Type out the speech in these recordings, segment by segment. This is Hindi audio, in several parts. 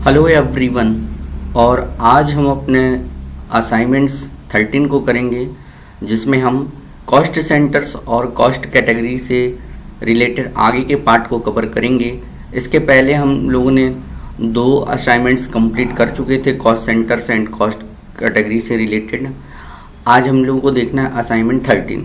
Hello everyone. और आज हम अपने असाइनमेंट्स 13 को करेंगे, जिसमें हम कॉस्ट सेंटर्स और कॉस्ट कैटेगरी से रिलेटेड आगे के पार्ट को कवर करेंगे। इसके पहले हम लोगों ने 2 असाइनमेंट्स कंप्लीट कर चुके थे cost centres and cost category से रिलेटेड। आज हम लोगों को देखना है असाइनमेंट 13।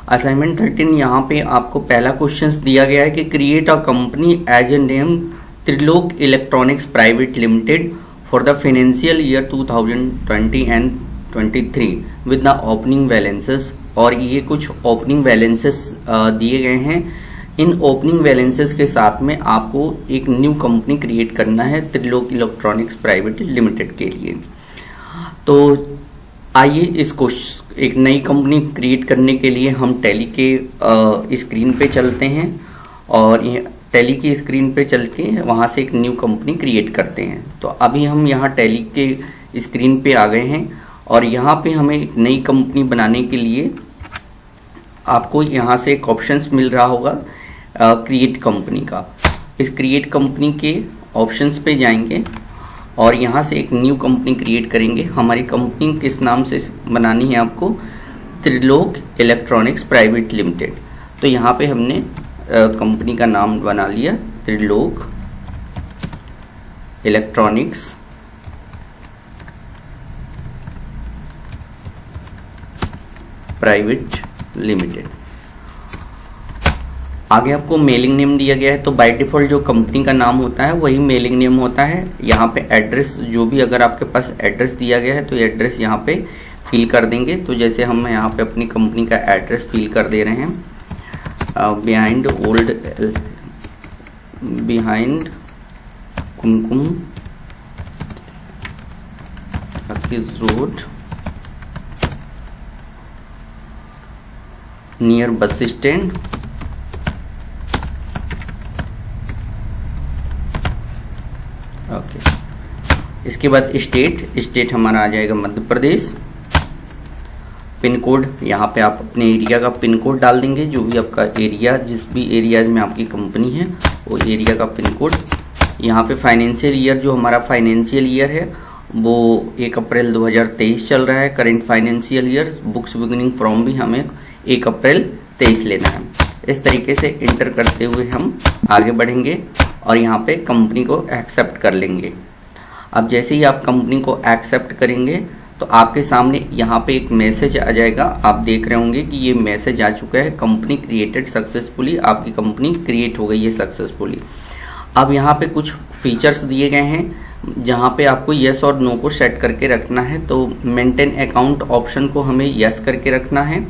असाइनमेंट 13 यहाँ पे आपको पहला क्वेश्चन दिया गया है कि create a company as a name Trilok Electronics Private Limited for the financial year 2020 and 23 with the opening balances. और ये कुछ ओपनिंग बैलेंसेस दिए गए हैं। इन ओपनिंग बैलेंसेस के साथ में आपको एक न्यू कंपनी क्रिएट करना है त्रिलोक इलेक्ट्रॉनिक्स प्राइवेट लिमिटेड के लिए। तो आइए इसको एक नई कंपनी क्रिएट करने के लिए हम टैली के स्क्रीन पे चलते हैं और टैली की स्क्रीन पे चल के वहां से एक न्यू कंपनी क्रिएट करते हैं। तो अभी हम यहाँ टैली के स्क्रीन पे आ गए हैं और यहाँ पे हमें एक नई कंपनी बनाने के लिए आपको यहाँ से एक ऑप्शंस मिल रहा होगा क्रिएट कंपनी का। इस क्रिएट कंपनी के ऑप्शंस पे जाएंगे और यहाँ से एक न्यू कंपनी क्रिएट करेंगे। हमारी कंपनी किस नाम से बनानी है आपको? Trilok Electronics Private limited. तो यहाँ पे हमने कंपनी का नाम बना लिया त्रिलोक इलेक्ट्रॉनिक्स प्राइवेट लिमिटेड। आगे आपको मेलिंग नेम दिया गया है। तो बाय डिफॉल्ट जो कंपनी का नाम होता है वही मेलिंग नेम होता है। यहाँ पे एड्रेस जो भी अगर आपके पास एड्रेस दिया गया है तो एड्रेस यहाँ पे फिल कर देंगे। तो जैसे हम यहाँ पे अपनी कंपनी का एड्रेस फिल कर दे रहे हैं, behind Kumkum road near bus stand, okay. इसके बाद स्टेट हमारा आ जाएगा मध्य प्रदेश। पिन कोड यहाँ पे आप अपने एरिया का पिन कोड डाल देंगे, जो भी आपका एरिया, जिस भी एरियाज में आपकी कंपनी है वो एरिया का पिन कोड। यहाँ पे फाइनेंशियल ईयर, जो हमारा फाइनेंशियल ईयर है वो 1 अप्रैल 2023 चल रहा है। Current financial year books beginning from भी हमें 1 अप्रैल 23 लेना है। इस तरीके से इंटर करते हुए हम आगे बढ़ेंगे और यहाँ पे कंपनी को एक्सेप्ट कर लेंगे। अब जैसे ही आप कंपनी को एक्सेप्ट करेंगे तो आपके सामने यहाँ पे एक मैसेज आ जाएगा। आप देख रहे होंगे कि ये मैसेज आ चुका है, कंपनी क्रिएटेड सक्सेसफुली। आपकी कंपनी क्रिएट हो गई है सक्सेसफुली। अब यहाँ पे कुछ फीचर्स दिए गए हैं जहाँ पे आपको यस और नो को सेट करके रखना है। तो मेंटेन अकाउंट ऑप्शन को हमें यस करके रखना है।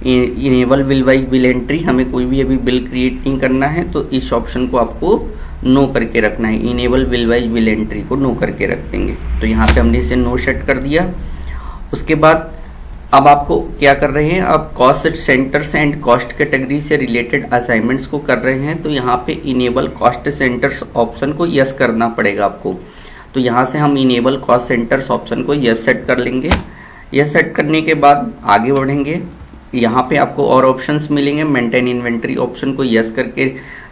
Enable bill wise bill entry, हमें कोई भी अभी बिल क्रिएट नहीं करना है तो इस ऑप्शन को आपको नो करके रखना है। Enable bill wise bill entry को नो करके रख देंगे। तो यहाँ पे हमने इसे नो सेट कर दिया। उसके बाद अब आपको क्या कर रहे हैं, आप cost centres and cost category से रिलेटेड असाइनमेंट्स को कर रहे हैं। तो यहाँ पे इनेबल कॉस्ट सेंटर्स ऑप्शन को यस करना पड़ेगा आपको। तो यहाँ से हम इनेबल कॉस्ट सेंटर्स ऑप्शन को यस सेट कर लेंगे। यस सेट करने के बाद आगे बढ़ेंगे। यहाँ पे आपको और ऑप्शंस मिलेंगे। मेंटेन इन्वेंट्री ऑप्शन को यस करके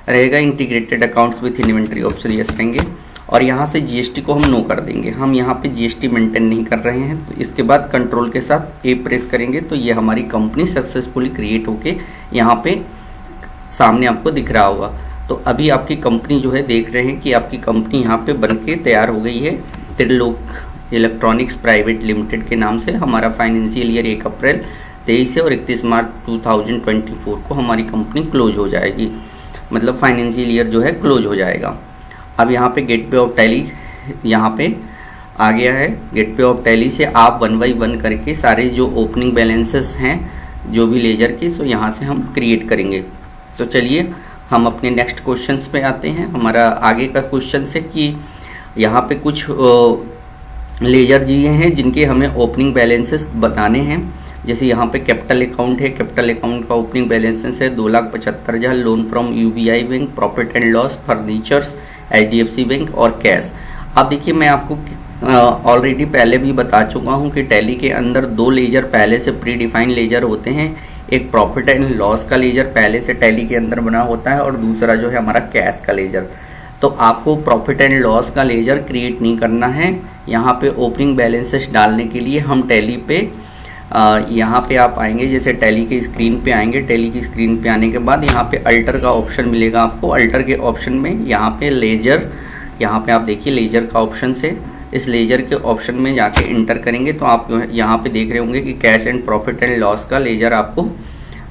रहेगा। Integrated accounts with inventory option yes करेंगे और यहाँ से जीएसटी को हम नो कर देंगे। हम यहाँ पे जीएसटी मेंटेन नहीं कर रहे हैं। तो इसके बाद कंट्रोल के साथ ए प्रेस करेंगे तो ये हमारी कंपनी सक्सेसफुली क्रिएट होके यहाँ पे सामने आपको दिख रहा होगा। तो अभी आपकी कंपनी जो है, देख रहे हैं कि आपकी कंपनी यहाँ पे बन के तैयार हो गई है। त्रिलोक इलेक्ट्रॉनिक्स प्राइवेट लिमिटेड के नाम से हमारा फाइनेंशियल ईयर 1 अप्रैल 23 से और 31 मार्च 2024 को हमारी कंपनी क्लोज हो जाएगी। मतलब फाइनेंशियल ईयर जो है क्लोज हो जाएगा। अब यहाँ पे गेटवे ऑफ टैली यहाँ पे आ गया है। गेटवे ऑफ टैली से आप 1 बाय 1 करके सारे जो ओपनिंग बैलेंसेस हैं जो भी लेजर के, सो यहाँ से हम क्रिएट करेंगे। तो चलिए हम अपने नेक्स्ट क्वेश्चंस पे आते हैं। हमारा आगे का क्वेश्चन है कि यहाँ पे कुछ लेजर दिए हैं जिनके हमें ओपनिंग बैलेंसेस बताने हैं। जैसे यहाँ पे कैपिटल अकाउंट है। कैपिटल अकाउंट का ओपनिंग बैलेंसेस है 2,75,000। Loan from UBI bank, profit and loss, furnitures, HDFC bank और कैश। अब देखिए, मैं आपको ऑलरेडी पहले भी बता चुका हूँ कि टैली के अंदर 2 लेजर पहले से प्री डिफाइंड लेजर होते हैं। एक प्रॉफिट एंड लॉस का लेजर पहले से टैली के अंदर बना होता है और दूसरा जो है हमारा कैश का लेजर। तो आपको प्रॉफिट एंड लॉस का लेजर क्रिएट नहीं करना है। यहाँ पे ओपनिंग बैलेंसेस डालने के लिए हम टैली पे यहाँ पे आप आएंगे, जैसे टैली की स्क्रीन पे आएंगे। टैली की स्क्रीन पे आने के बाद यहाँ पे अल्टर का ऑप्शन मिलेगा आपको। अल्टर के ऑप्शन में यहाँ पे लेजर, यहाँ पे आप देखिए लेजर का ऑप्शन से इस लेजर के ऑप्शन में जाके इंटर करेंगे तो आप यहाँ पे देख रहे होंगे कि cash and profit and loss का लेजर आपको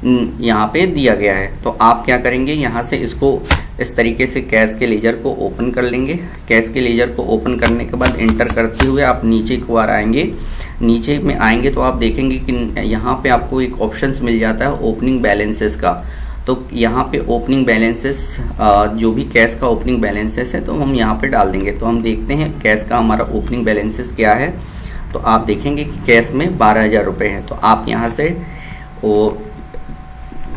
यहाँ पे दिया गया है। तो आप क्या करेंगे, यहाँ से इसको इस तरीके से कैश के लेजर को ओपन कर लेंगे। कैश के लेजर को ओपन करने के बाद इंटर करते हुए आप नीचे की ओर आएंगे। नीचे में आएंगे तो आप देखेंगे कि यहाँ पे आपको एक ऑप्शंस मिल जाता है ओपनिंग बैलेंसेस का। तो यहाँ पे ओपनिंग बैलेंसेस जो भी कैश का ओपनिंग बैलेंसेस है तो हम यहाँ पे डाल देंगे। तो हम देखते हैं कैश का हमारा ओपनिंग बैलेंसेस क्या है। तो आप देखेंगे कि कैश में 12,000 रुपये है। तो आप यहाँ से वो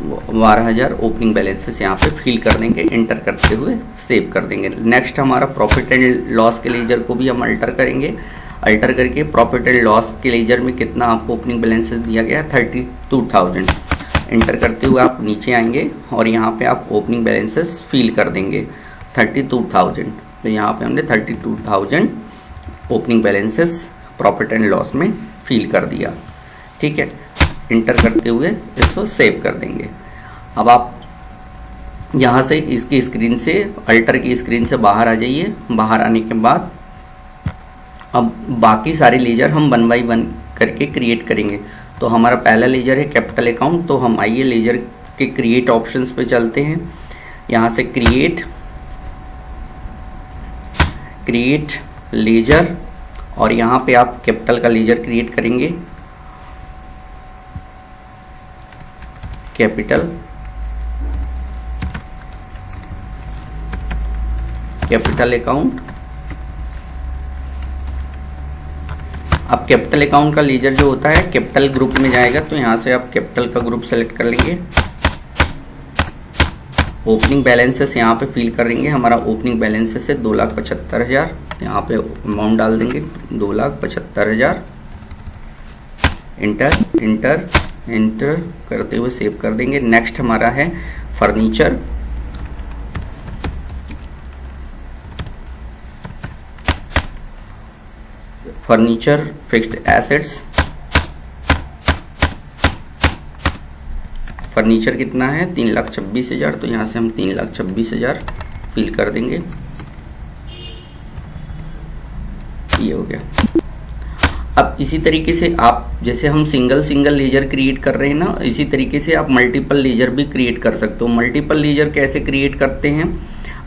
12,000 ओपनिंग बैलेंसेस यहाँ पे फिल कर देंगे। इंटर करते हुए सेव कर देंगे। नेक्स्ट हमारा प्रॉफिट एंड लॉस के लेजर को भी हम अल्टर करेंगे। अल्टर करके प्रॉफिट एंड लॉस के लेजर में कितना आपको ओपनिंग बैलेंसेस दिया गया है, 32,000। इंटर करते हुए आप नीचे आएंगे और यहाँ पे आप ओपनिंग बैलेंसेस फिल कर देंगे 32,000। तो यहाँ पे हमने 32,000 opening balances profit and loss में फिल कर दिया। ठीक है, इंटर करते हुए इसको सेव कर देंगे। अब आप यहाँ से इसकी स्क्रीन से, अल्टर की स्क्रीन से बाहर आ जाइए। बाहर आने के बाद अब बाकी सारे लेजर हम 1 बाय 1 करके क्रिएट करेंगे। तो हमारा पहला लेजर है कैपिटल अकाउंट। तो हम आइए लेजर के क्रिएट ऑप्शंस पे चलते हैं। यहाँ से क्रिएट लेजर, और यहाँ पे आप कैपिटल का लेजर क्रिएट करेंगे। Capital account. अब कैपिटल अकाउंट का लेजर जो होता है कैपिटल ग्रुप में जाएगा। तो यहां से आप कैपिटल का ग्रुप सेलेक्ट कर लेंगे। ओपनिंग बैलेंसेस यहाँ पे फिल करेंगे। हमारा ओपनिंग बैलेंसेस है 2,75,000। यहाँ पे अमाउंट डाल देंगे 2,75,000। इंटर करते हुए सेव कर देंगे। नेक्स्ट हमारा है फर्नीचर फिक्स्ड एसेट्स। फर्नीचर कितना है, 3,26,000। तो यहाँ से हम 3,26,000 फिल कर देंगे। ये हो गया। अब इसी तरीके से आप, जैसे हम सिंगल लेजर क्रिएट कर रहे हैं ना, इसी तरीके से आप मल्टीपल लेजर भी क्रिएट कर सकते हो। मल्टीपल लेजर कैसे क्रिएट करते हैं,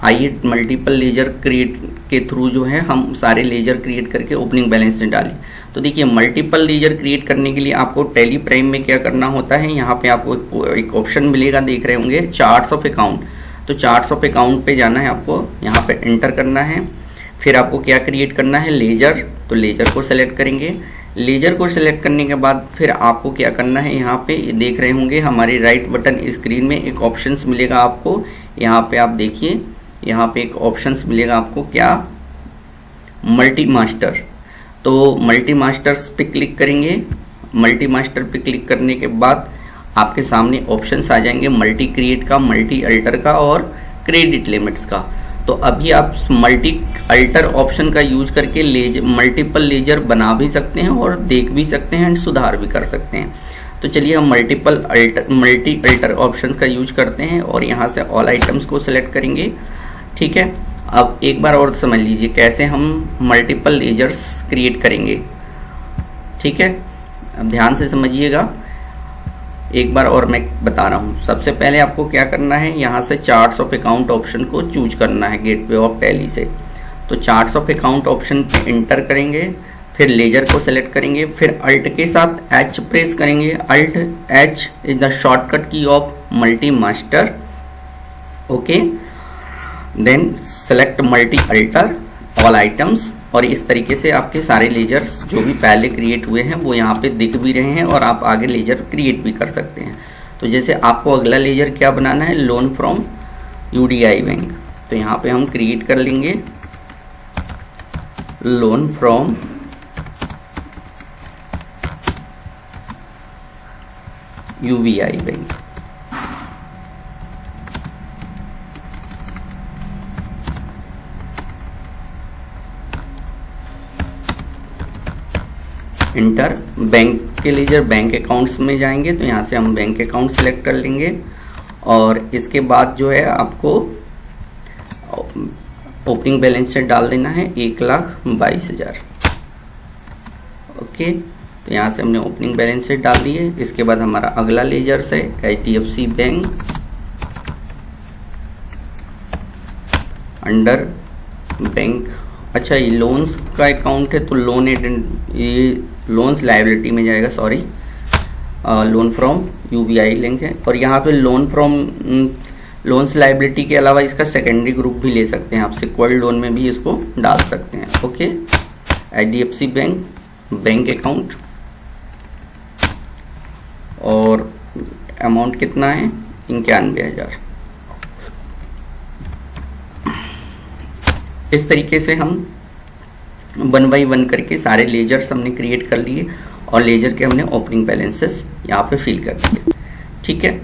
आइए मल्टीपल लेजर क्रिएट के थ्रू जो है हम सारे लेजर क्रिएट करके ओपनिंग बैलेंस में डालें। तो देखिए मल्टीपल लेजर क्रिएट करने के लिए आपको टैली प्राइम में क्या करना होता है, यहाँ पे आपको एक ऑप्शन मिलेगा, देख रहे होंगे चार्ट्स ऑफ अकाउंट। तो चार्ट्स ऑफ अकाउंट पे जाना है आपको, यहाँ पे एंटर करना है। फिर आपको क्या क्रिएट करना है, लेजर। तो लेजर को सेलेक्ट करेंगे। लेजर को सेलेक्ट करने के बाद फिर आपको क्या करना है, यहाँ पे देख रहे होंगे हमारे राइट बटन स्क्रीन में एक ऑप्शंस मिलेगा आपको। यहाँ पे आप देखिए, यहाँ पे एक ऑप्शंस मिलेगा आपको, क्या, मल्टी मास्टर। तो मल्टी मास्टर्स पे क्लिक करेंगे। मल्टी मास्टर पे क्लिक करने के बाद आपके सामने ऑप्शंस आ जाएंगे, मल्टी क्रिएट का, मल्टी अल्टर का और क्रेडिट लिमिट्स का। तो अभी आप मल्टी अल्टर ऑप्शन का यूज करके मल्टीपल लेजर बना भी सकते हैं और देख भी सकते हैं एंड सुधार भी कर सकते हैं। तो चलिए हम मल्टी अल्टर ऑप्शन का यूज करते हैं और यहाँ से ऑल आइटम्स को सिलेक्ट करेंगे। ठीक है, अब एक बार और समझ लीजिए कैसे हम मल्टीपल लेजर्स क्रिएट करेंगे। ठीक है, अब ध्यान से समझिएगा, एक बार और मैं बता रहा हूँ। सबसे पहले आपको क्या करना है, यहाँ से चार्ट्स ऑफ अकाउंट ऑप्शन को चूज करना है गेटवे ऑफ टैली से। तो चार्ट्स ऑफ अकाउंट ऑप्शन पे इंटर करेंगे, फिर लेजर को सेलेक्ट करेंगे, फिर अल्ट के साथ एच प्रेस करेंगे। Alt H is the shortcut key of multi master. Okay, then select multi alter all items, और इस तरीके से आपके सारे लेजर्स जो भी पहले क्रिएट हुए हैं वो यहाँ पे दिख भी रहे हैं और आप आगे लेजर क्रिएट भी कर सकते हैं। तो जैसे आपको अगला लेजर क्या बनाना है, लोन फ्रॉम यूडीआई बैंक। तो यहाँ पे हम क्रिएट कर लेंगे loan from UBI bank. Inter bank के लेजर बैंक अकाउंट्स में जाएंगे, तो यहाँ से हम बैंक अकाउंट सेलेक्ट कर लेंगे और इसके बाद जो है आपको ओपनिंग बैलेंस से डाल देना है 1,22,000। ओके, तो यहाँ से हमने ओपनिंग बैलेंस से डाल दिए। इसके बाद हमारा अगला लेजर है HDFC बैंक, अंडर बैंक। अच्छा, ये लोन्स का अकाउंट है तो ये लोन्स लायबिलिटी में जाएगा, sorry, loan from UBI link है। और यहाँ पे लोन्स लायबिलिटी के अलावा इसका सेकेंडरी ग्रुप भी ले सकते हैं आप, सिक्योर्ड लोन में भी इसको डाल सकते हैं। Okay, HDFC bank bank account और अमाउंट कितना है 91,000। इस तरीके से हम 1 बाई 1 करके सारे लेजर्स हमने क्रिएट कर लिए और लेजर के हमने ओपनिंग बैलेंसेस यहाँ पे फिल कर दिए। ठीक है,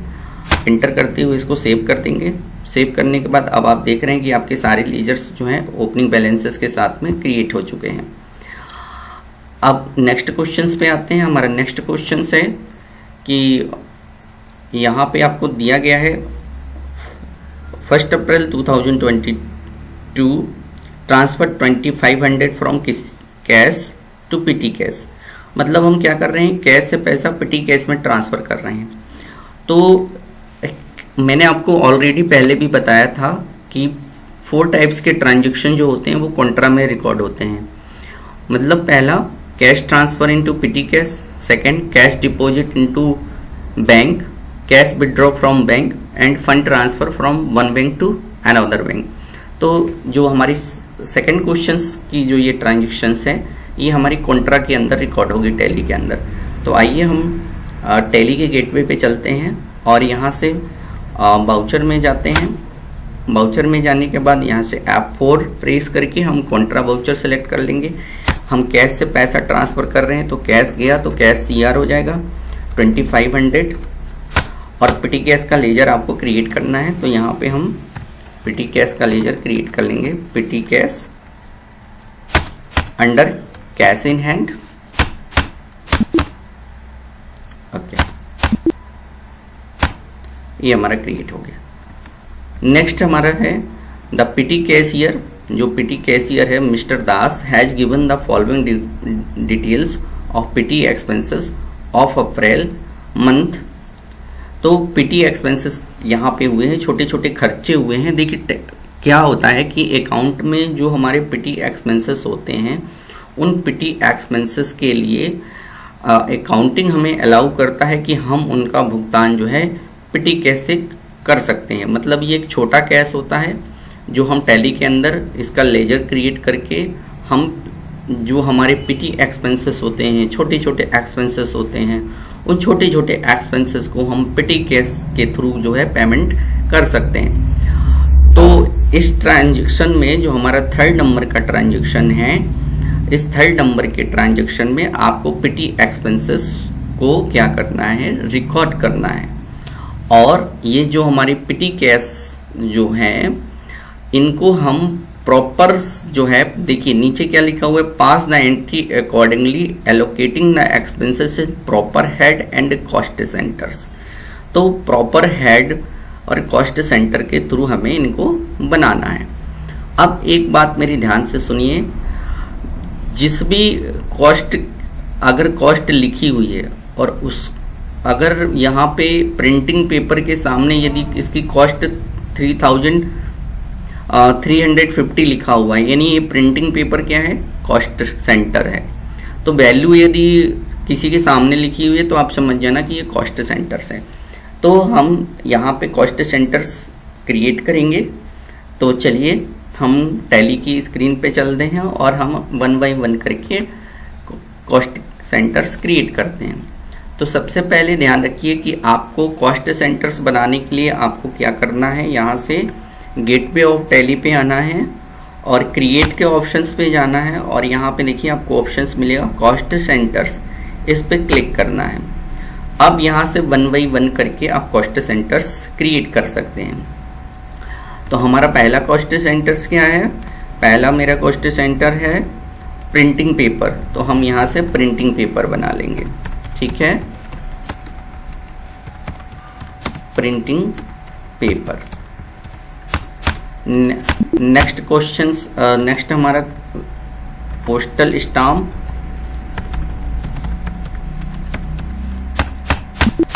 इंटर करते हुए इसको सेव कर देंगे। सेव करने के बाद अब आप देख रहे हैं कि आपके सारे लेजर्स जो हैं ओपनिंग बैलेंसेस के साथ में क्रिएट हो चुके हैं। अब नेक्स्ट क्वेश्चंस पे आते हैं। हमारा नेक्स्ट क्वेश्चन है कि यहाँ पे आपको दिया गया है 1 April 2022 transfer 2500 from cash to PT cash. मतलब हम क्या कर रहे हैं, कैश से पैसा PT कैश में ट्रांसफर कर रहे हैं। तो मैंने आपको ऑलरेडी पहले भी बताया था कि 4 टाइप्स के ट्रांजैक्शन जो होते हैं वो कॉन्ट्रा में रिकॉर्ड होते हैं। मतलब पहला cash transfer into PT cash, second cash deposit into bank, cash withdraw from bank and fund transfer from one bank to another bank. तो जो हमारी सेकंड क्वेश्चंस की जो ये ट्रांजैक्शंस है ये हमारी कॉन्ट्रा के अंदर रिकॉर्ड होगी, टैली के अंदर। तो आइए हम टैली के गेटवे पे चलते हैं और यहाँ से बाउचर में जाते हैं। बाउचर में जाने के बाद यहाँ से F4 प्रेस करके हम कॉन्ट्रा बाउचर सेलेक्ट कर लेंगे। हम कैश से पैसा ट्रांसफर कर रहे हैं तो कैश गया तो कैश CR हो जाएगा 2500। और PT कैश का लेजर आपको क्रिएट करना है तो यहाँ पे हम PT कैश का लेजर क्रिएट कर लेंगे। PT cash under cash in hand. Okay, ये हमारा क्रिएट हो गया। नेक्स्ट हमारा है द PT कैशियर। जो PT कैशियर है mister Das has given the following details of PT expenses of April month. तो PT एक्सपेंसेस यहाँ पे हुए हैं, छोटे छोटे खर्चे हुए हैं। देखिए क्या होता है कि अकाउंट में जो हमारे PT एक्सपेंसेस होते हैं उन PT एक्सपेंसेस के लिए अकाउंटिंग हमें अलाउ करता है कि हम उनका भुगतान जो है PT कैश से कर सकते हैं। मतलब ये एक छोटा कैश होता है जो हम टैली के अंदर इसका लेजर क्रिएट करके हम जो हमारे PT एक्सपेंसेस होते हैं, छोटे छोटे एक्सपेंसेस होते हैं, उन छोटे छोटे एक्सपेंसेस को हम PT कैश के थ्रू जो है पेमेंट कर सकते हैं। तो इस ट्रांजैक्शन में जो हमारा 3rd नंबर का ट्रांजैक्शन है, इस 3rd नंबर के ट्रांजैक्शन में आपको PT एक्सपेंसेस को क्या करना है, रिकॉर्ड करना है। और ये जो हमारी PT कैश जो है इनको हम प्रॉपर जो है, देखिए नीचे क्या लिखा हुआ है, pass the entry accordingly allocating the expenses in proper head and cost centres. तो प्रॉपर हेड और कॉस्ट सेंटर के थ्रू हमें इनको बनाना है। अब एक बात मेरी ध्यान से सुनिए, जिस भी कॉस्ट, अगर कॉस्ट लिखी हुई है और अगर यहाँ पे प्रिंटिंग पेपर के सामने यदि इसकी कॉस्ट 3,350 लिखा हुआ है, यानी ये प्रिंटिंग पेपर क्या है, कॉस्ट सेंटर है। तो वैल्यू यदि किसी के सामने लिखी हुई है तो आप समझ जाना कि ये कॉस्ट सेंटर्स है। तो हम यहाँ पे कॉस्ट सेंटर्स क्रिएट करेंगे। तो चलिए हम टैली की स्क्रीन पे चलते हैं और हम 1 बाई 1 करके कॉस्ट सेंटर्स क्रिएट करते हैं। तो सबसे पहले ध्यान रखिए कि आपको कॉस्ट सेंटर्स बनाने के लिए आपको क्या करना है, यहाँ से गेटवे ऑफ टैली पे आना है और क्रिएट के ऑप्शंस पे जाना है और यहाँ पे देखिए आपको ऑप्शंस मिलेगा कॉस्ट सेंटर्स, इस पे क्लिक करना है। अब यहाँ से 1 बाई 1 करके आप कॉस्ट सेंटर्स क्रिएट कर सकते हैं। तो हमारा पहला कॉस्ट सेंटर्स क्या है, पहला मेरा कॉस्ट सेंटर है प्रिंटिंग पेपर, तो हम यहां से प्रिंटिंग पेपर बना लेंगे। ठीक है, printing paper. Next question, next हमारा postal stamp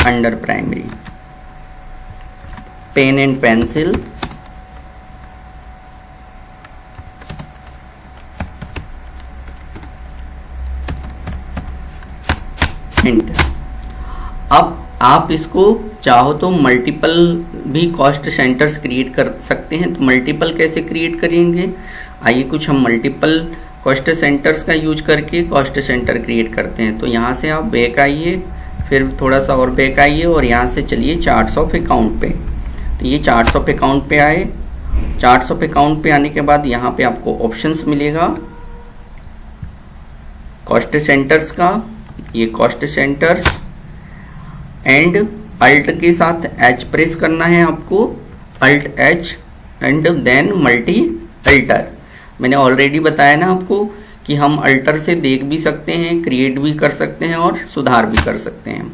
under primary, pen and pencil, अब आप इसको चाहो तो मल्टीपल भी कॉस्ट सेंटर्स क्रिएट कर सकते हैं। तो मल्टीपल कैसे क्रिएट करेंगे, आइए कुछ हम मल्टीपल कॉस्ट सेंटर्स का यूज करके कॉस्ट सेंटर क्रिएट करते हैं। तो यहाँ से आप बैक आइए, फिर थोड़ा सा और बैक आइए और यहाँ से चलिए चार्ट्स ऑफ अकाउंट पे। तो ये चार्ट्स ऑफ अकाउंट पे आए। चार्ट्स ऑफ अकाउंट पे आने के बाद यहाँ पे आपको ऑप्शंस मिलेगा कॉस्ट सेंटर्स का, ये कॉस्ट सेंटर्स, एंड अल्ट के साथ एच प्रेस करना है आपको, alt H and then multi alter. मैंने ऑलरेडी बताया ना आपको कि हम अल्टर से देख भी सकते हैं, क्रिएट भी कर सकते हैं और सुधार भी कर सकते हैं।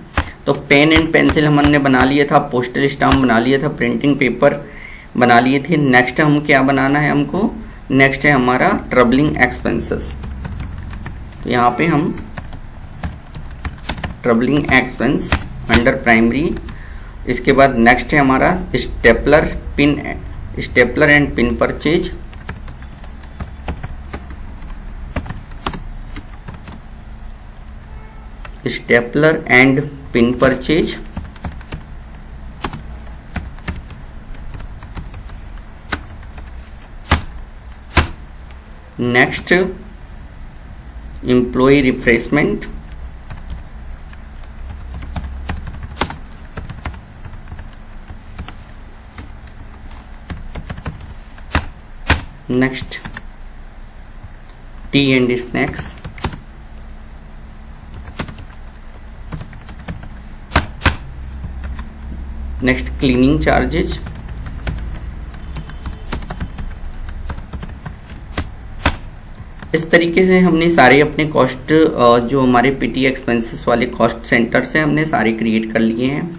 तो पेन एंड पेंसिल हमने बना लिया था, पोस्टल स्टाम्प बना लिया था, प्रिंटिंग पेपर बना लिए थे। नेक्स्ट हम क्या बनाना है हमको, नेक्स्ट है हमारा ट्रबलिंग एक्सपेंसेस। तो यहाँ पे हम ट्रबलिंग एक्सपेंस अंडर प्राइमरी, इसके बाद नेक्स्ट है हमारा stapler pin, stapler and pin purchase, stapler and pin purchase, next employ refreshment, next tea and snacks, next cleaning charges, इस तरीके से हमने सारे अपने कॉस्ट जो हमारे पीटी एक्सपेंसेस वाले कॉस्ट सेंटर्स हैं हमने सारे क्रिएट कर लिए हैं।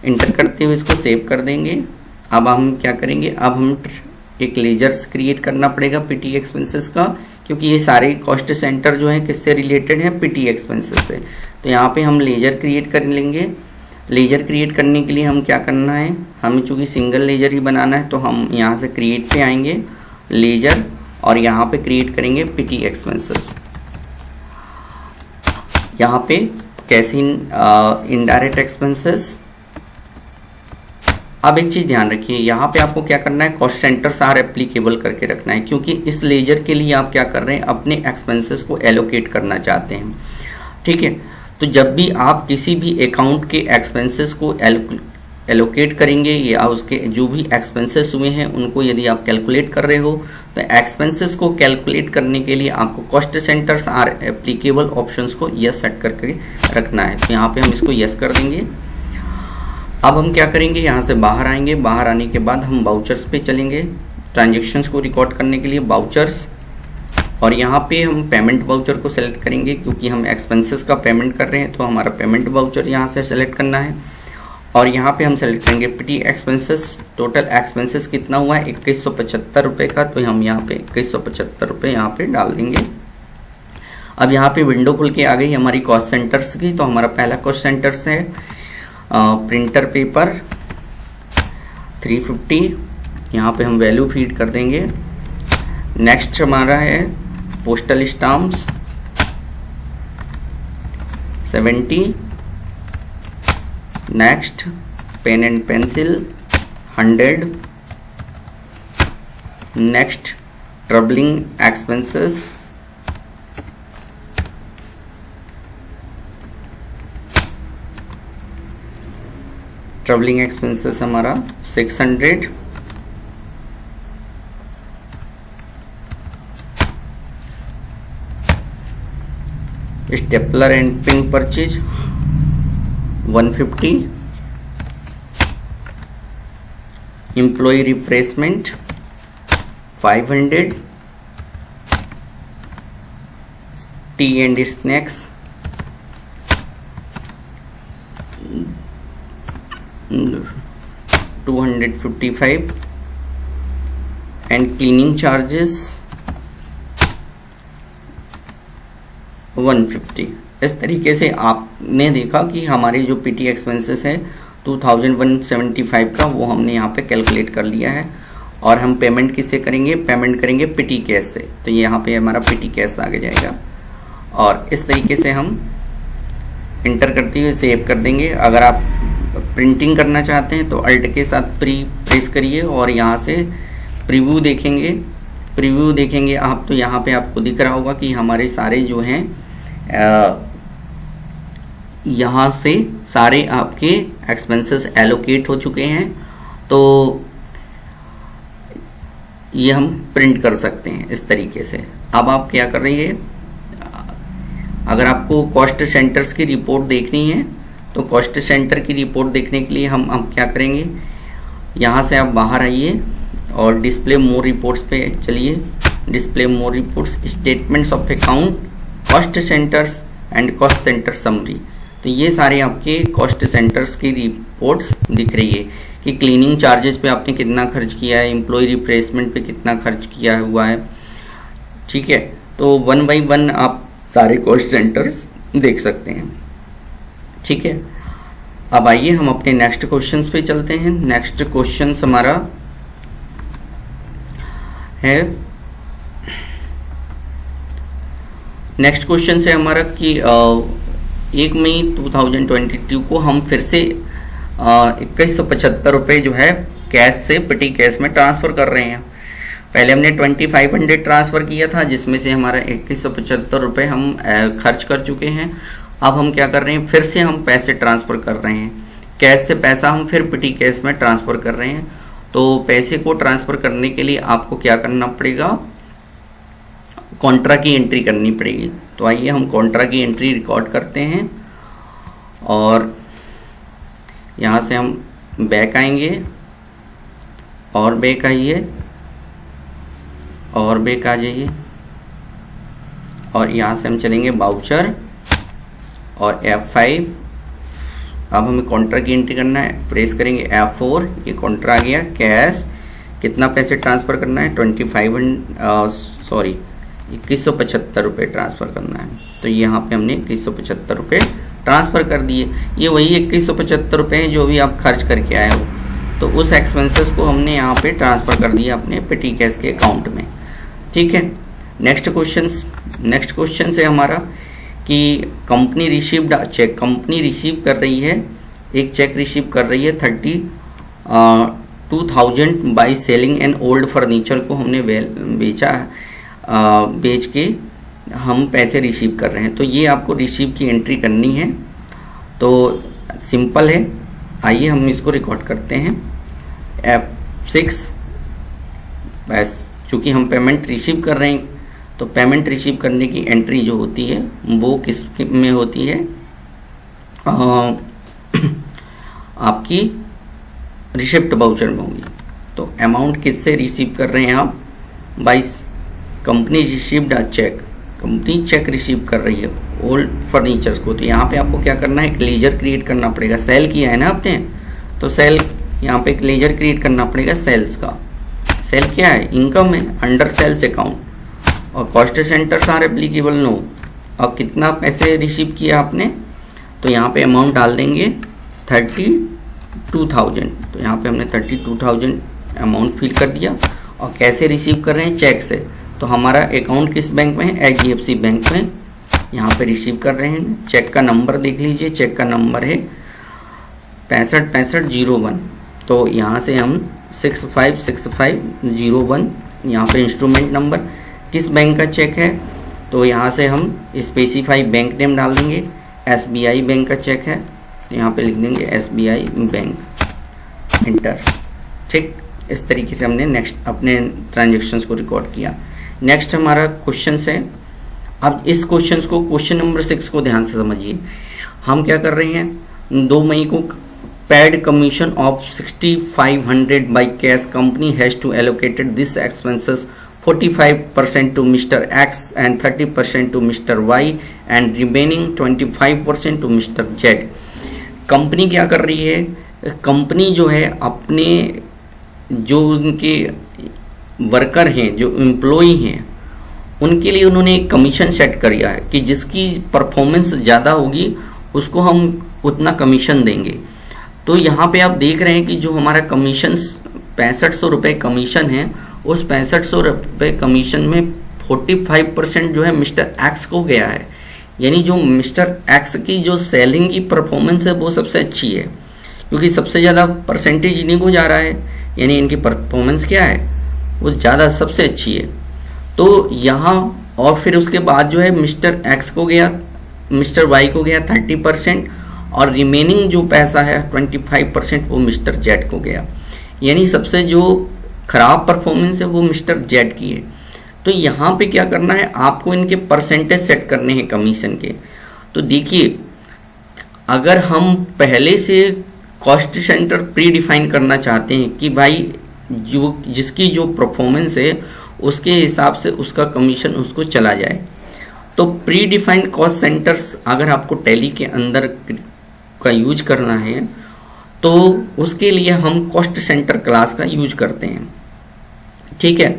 इंटर करते हुए इसको सेव कर देंगे। अब हम क्या करेंगे, अब हम एक लेजर्स क्रिएट करना पड़ेगा पीटी एक्सपेंसेस का, क्योंकि ये सारे कॉस्ट सेंटर जो है किससे रिलेटेड है, पीटी एक्सपेंसेस से। तो यहाँ पे हम लेजर क्रिएट कर लेंगे। लेजर क्रिएट करने के लिए हम क्या करना है, हमें चूंकि सिंगल लेजर ही बनाना है तो हम यहाँ से क्रिएट पे आएंगे, लेजर, और यहाँ पे क्रिएट करेंगे पीटी एक्सपेंसेस। यहाँ पे कैसे इनडायरेक्ट एक्सपेंसेस। अब एक चीज ध्यान रखिए, यहाँ पे आपको क्या करना है, कॉस्ट सेंटर्स आर एप्लीकेबल करके रखना है, क्योंकि इस लेजर के लिए आप क्या कर रहे हैं, अपने एक्सपेंसेस को एलोकेट करना चाहते हैं। ठीक है, तो जब भी आप किसी भी अकाउंट के एक्सपेंसेस को एलोकेट करेंगे या उसके जो भी एक्सपेंसेस हुए हैं उनको यदि आप कैलकुलेट कर रहे हो, तो एक्सपेंसेस को कैलकुलेट करने के लिए आपको cost centres are applicable options को यस सेट करके रखना है। तो यहाँ पे हम इसको यस कर देंगे। अब हम क्या करेंगे, यहाँ से बाहर आएंगे। बाहर आने के बाद हम बाउचर्स पे चलेंगे, ट्रांजेक्शन्स को रिकॉर्ड करने के लिए बाउचर्स, और यहाँ पे हम पेमेंट बाउचर को सेलेक्ट करेंगे, क्योंकि हम एक्सपेंसेस का पेमेंट कर रहे हैं तो हमारा पेमेंट बाउचर यहाँ से सेलेक्ट करना है। और यहाँ पे हम सेलेक्ट करेंगे पीटी एक्सपेंसेस। टोटल एक्सपेंसेस कितना हुआ है, 2175 रुपये का, तो हम यहाँ पे 2175 रुपये यहाँ पे डाल देंगे। अब यहाँ पे विंडो खुल के आ गई हमारी कॉस्ट सेंटर्स की। तो हमारा पहला कॉस्ट सेंटर्स है प्रिंटर पेपर 350, यहाँ पे हम वैल्यू फीड कर देंगे। नेक्स्ट हमारा है postal stamps 70, next pen and pencil 100, next travelling expenses, travelling expenses हमारा 600, stapler and pin purchase 150, employ refreshment 500, tea and snacks 255 and cleaning charges 150। इस तरीके से आपने देखा कि हमारे जो पीटी एक्सपेंसेस है 2175 का वो हमने यहाँ पे कैलकुलेट कर लिया है। और हम पेमेंट किससे करेंगे? पेमेंट करेंगे पीटी कैश से। तो ये यहाँ पे हमारा पीटी कैश आगे जाएगा और इस तरीके से हम इंटर करते हुए सेव कर देंगे। अगर आप प्रिंटिंग करना चाहते हैं तो अल्ट के साथ प्रेस करिए और यहाँ से प्रीव्यू देखेंगे आप। तो यहाँ पे आपको दिख रहा होगा कि हमारे सारे जो हैं यहाँ से सारे आपके एक्सपेंसेस एलोकेट हो चुके हैं। तो ये हम प्रिंट कर सकते हैं इस तरीके से। अब आप क्या कर रही है, अगर आपको कॉस्ट सेंटर्स की रिपोर्ट देखनी है तो कॉस्ट सेंटर की रिपोर्ट देखने के लिए हम अब क्या करेंगे, यहाँ से आप बाहर आइए और डिस्प्ले मोर रिपोर्ट्स पे चलिए। Display more reports, statements of account, cost centres and cost centre summary. तो ये सारे आपके कॉस्ट सेंटर्स की रिपोर्ट्स दिख रही है कि क्लीनिंग चार्जेस पे आपने कितना खर्च किया है, एम्प्लॉय रिप्लेसमेंट पे कितना खर्च किया हुआ है। ठीक है, तो 1 बाय 1 आप सारे कॉस्ट सेंटर्स देख सकते हैं। ठीक है, अब आइए हम अपने नेक्स्ट क्वेश्चंस पे चलते हैं। नेक्स्ट क्वेश्चन हमारा है, नेक्स्ट क्वेश्चन से हमारा कि 1 मई 2022 को हम फिर से 2175 रुपये जो है कैश से पिटी कैश में ट्रांसफर कर रहे हैं। पहले हमने 2500 ट्रांसफर किया था जिसमें से हमारा 2175 रुपये हम खर्च कर चुके हैं। अब हम क्या कर रहे हैं, फिर से हम पैसे ट्रांसफर कर रहे हैं। कैश से पैसा हम फिर पिटी कैश में ट्रांसफर कर रहे हैं। तो पैसे को ट्रांसफर करने के लिए आपको क्या करना पड़ेगा, कॉन्ट्रा की एंट्री करनी पड़ेगी। तो आइए हम कॉन्ट्रा की एंट्री रिकॉर्ड करते हैं और यहाँ से हम बैक आएंगे और बैक आइए और बैक आ जाइए और यहाँ से हम चलेंगे बाउचर और F5। अब हमें कॉन्ट्रा की एंट्री करना है, प्रेस करेंगे F4, ये कॉन्ट्रा आ गया। कैश कितना पैसे ट्रांसफर करना है, 2175 रुपये ट्रांसफर करना है। तो यहाँ पे हमने 2175 रुपये ट्रांसफर कर दिए। ये वही 2175 रुपये हैं जो भी आप खर्च करके आए हो। तो उस एक्सपेंसेस को हमने यहाँ पे ट्रांसफर कर दिया अपने पेटी कैश के अकाउंट में। ठीक है, नेक्स्ट क्वेश्चन है हमारा कि company received cheque. Company receive कर रही है, एक चेक रिसीव कर रही है 32,000 by selling an old furniture को हमने बेच के हम पैसे रिसीव कर रहे हैं। तो ये आपको रिसीव की एंट्री करनी है। तो सिंपल है, आइए हम इसको रिकॉर्ड करते हैं F6। बस चूंकि हम पेमेंट रिसीव कर रहे हैं तो पेमेंट रिसीव करने की एंट्री जो होती है वो किस में होती है, आपकी रिसिप्ट बाउचर में होगी। तो अमाउंट किससे रिसीव कर रहे हैं आप, by company received a cheque. Company cheque receive कर रही है ओल्ड फर्नीचर्स को। तो यहाँ पे आपको क्या करना है, एक लेजर क्रिएट करना पड़ेगा। सेल किया है ना आपने, तो सेल यहाँ पे एक लेजर क्रिएट करना पड़ेगा सेल्स का। सेल क्या है, इनकम है, अंडर सेल्स अकाउंट। और cost centres are applicable no. और कितना पैसे रिसीव किया आपने, तो यहाँ पे अमाउंट डाल देंगे 32,000। तो यहाँ पे हमने 32,000 अमाउंट फिल कर दिया। और कैसे रिसीव कर रहे हैं, चेक से। तो हमारा अकाउंट किस बैंक में है, HDFC बैंक में। यहाँ पे रिसीव कर रहे हैं। चेक का नंबर देख लीजिए, चेक का नंबर है 656501। तो यहाँ से हम 656501, यहाँ पे इंस्ट्रूमेंट नंबर, किस बैंक का चेक है तो यहाँ से हम स्पेसिफाई बैंक नेम डाल देंगे। SBI बैंक का चेक है, यहाँ पे लिख देंगे SBI बैंक, इंटर। ठीक, इस तरीके से हमने नेक्स्ट अपने ट्रांजेक्शन्स को रिकॉर्ड किया। नेक्स्ट हमारा क्वेश्चन है। अब इस क्वेश्चन को, क्वेश्चन नंबर 6 को ध्यान से समझिए। हम क्या कर रहे हैं, 2 मई को paid commission of 6500 by cash company has to allocated this expenses 45% to Mr. X and 30% to Mr. Y and remaining 25% to Mr. Z। Company क्या कर रही है, कंपनी जो है अपने जो उनके वर्कर हैं, जो एम्प्लॉई हैं, उनके लिए उन्होंने एक कमीशन सेट कर दिया है कि जिसकी परफॉर्मेंस ज़्यादा होगी उसको हम उतना कमीशन देंगे। तो यहाँ पे आप देख रहे हैं कि जो हमारा कमीशन 6500 रुपये कमीशन है, उस 6500 रुपये कमीशन में 45% जो है मिस्टर एक्स को गया है। यानी जो मिस्टर एक्स की जो सेलिंग की परफॉर्मेंस है वो सबसे अच्छी है, क्योंकि सबसे ज़्यादा परसेंटेज इन्हीं को जा रहा है, यानी इनकी परफॉर्मेंस क्या है वो ज़्यादा सबसे अच्छी है। तो यहाँ और फिर उसके बाद जो है मिस्टर एक्स को गया, मिस्टर वाई को गया 30% और रिमेनिंग जो पैसा है 25% वो मिस्टर जेड को गया। यानी सबसे जो खराब परफॉर्मेंस है वो मिस्टर जेड की है। तो यहाँ पे क्या करना है, आपको इनके परसेंटेज सेट करने हैं कमीशन के। तो देखिए, अगर हम पहले से कॉस्ट सेंटर प्री डिफाइन करना चाहते हैं कि भाई जो जिसकी जो परफॉर्मेंस है उसके हिसाब से उसका कमीशन उसको चला जाए, तो प्री डिफाइंड कॉस्ट सेंटर्स अगर आपको टैली के अंदर का यूज करना है तो उसके लिए हम कॉस्ट सेंटर क्लास का यूज करते हैं। ठीक है,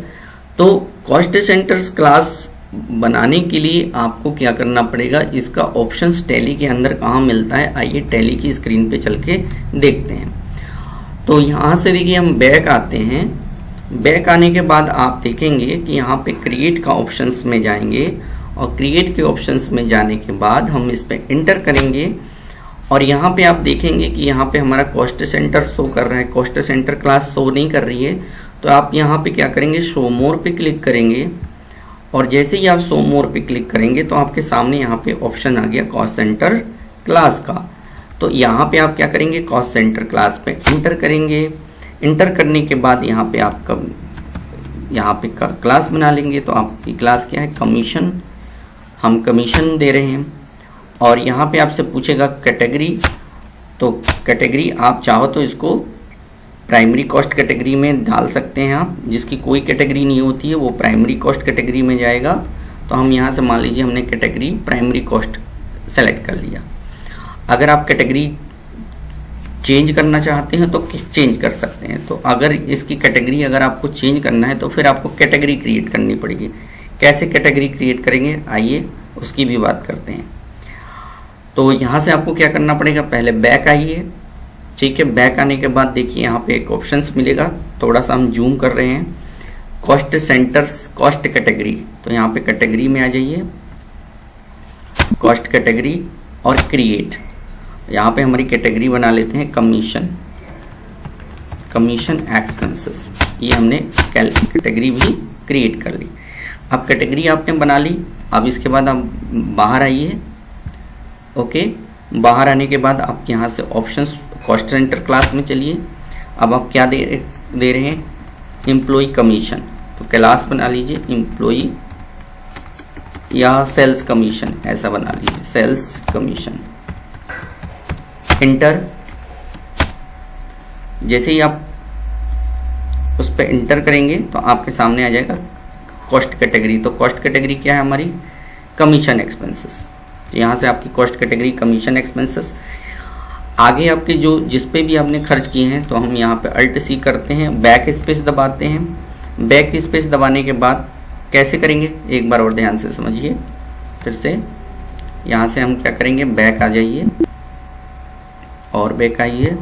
तो कॉस्ट सेंटर्स क्लास बनाने के लिए आपको क्या करना पड़ेगा, इसका ऑप्शंस टैली के अंदर कहाँ मिलता है, आइए टैली की स्क्रीन पे चल के देखते हैं। तो यहाँ से देखिए हम बैक आते हैं। बैक आने के बाद आप देखेंगे कि यहाँ पे क्रिएट का ऑप्शंस में जाएंगे और क्रिएट के ऑप्शंस में जाने के बाद हम इस पे इंटर करेंगे और यहाँ पे आप देखेंगे कि यहाँ पे हमारा कॉस्ट सेंटर शो कर रहा है, कॉस्ट सेंटर क्लास शो नहीं कर रही है। तो आप यहाँ पे क्या करेंगे, शो मोर पे क्लिक करेंगे और जैसे ही आप शो मोर पे क्लिक करेंगे तो आपके सामने यहाँ पे ऑप्शन आ गया कॉस्ट सेंटर क्लास का। तो यहाँ पे आप क्या करेंगे, कॉस्ट सेंटर क्लास पे इंटर करेंगे। इंटर करने के बाद यहाँ पे आप यहाँ पे क्लास बना लेंगे। तो आपकी क्लास क्या है, कमीशन, हम कमीशन दे रहे हैं। और यहाँ पे आपसे पूछेगा कैटेगरी, तो कैटेगरी आप चाहो तो इसको प्राइमरी कॉस्ट कैटेगरी में डाल सकते हैं आप, जिसकी कोई कैटेगरी नहीं होती है वो प्राइमरी कॉस्ट कैटेगरी में जाएगा। तो हम यहाँ से मान लीजिए हमने कैटेगरी प्राइमरी कॉस्ट सेलेक्ट कर लिया। अगर आप कैटेगरी चेंज करना चाहते हैं तो चेंज कर सकते हैं। तो अगर इसकी कैटेगरी अगर आपको चेंज करना है तो फिर आपको कैटेगरी क्रिएट करनी पड़ेगी। कैसे कैटेगरी क्रिएट करेंगे, आइए उसकी भी बात करते हैं। तो यहाँ से आपको क्या करना पड़ेगा, पहले बैक आइए। ठीक है, बैक आने के बाद देखिए यहाँ पे एक ऑप्शंस मिलेगा, थोड़ा सा हम जूम कर रहे हैं, कॉस्ट सेंटर्स कॉस्ट कैटेगरी। तो यहाँ पे कैटेगरी में आ जाइए, कॉस्ट कैटेगरी और क्रिएट। यहाँ पे हमारी कैटेगरी बना लेते हैं कमीशन, कमीशन एक्सपेंसेस। ये हमने कैटेगरी भी क्रिएट कर ली। अब कैटेगरी आपने बना ली। अब इसके बाद आप बाहर आइए। ओके, बाहर आने के बाद आप यहाँ से ऑप्शंस कॉस्ट सेंटर क्लास में चलिए। अब आप क्या दे रहे हैं, एम्प्लॉय कमीशन। तो क्लास बना लीजिए एम्प्लॉय या सेल्स कमीशन, ऐसा बना लीजिए सेल्स कमीशन। इंटर। जैसे ही आप उस पर इंटर करेंगे तो आपके सामने आ जाएगा कॉस्ट कैटेगरी। तो कॉस्ट कैटेगरी क्या है हमारी, कमीशन एक्सपेंसेस। तो यहाँ से आपकी कॉस्ट कैटेगरी कमीशन एक्सपेंसेस। आगे आपके जो जिस पे भी आपने खर्च किए हैं तो हम यहाँ पे अल्ट सी करते हैं, बैक स्पेस दबाते हैं। बैक स्पेस दबाने के बाद कैसे करेंगे, एक बार और ध्यान से समझिए। फिर से यहाँ से हम क्या करेंगे, बैक आ जाइए और बैक आइए।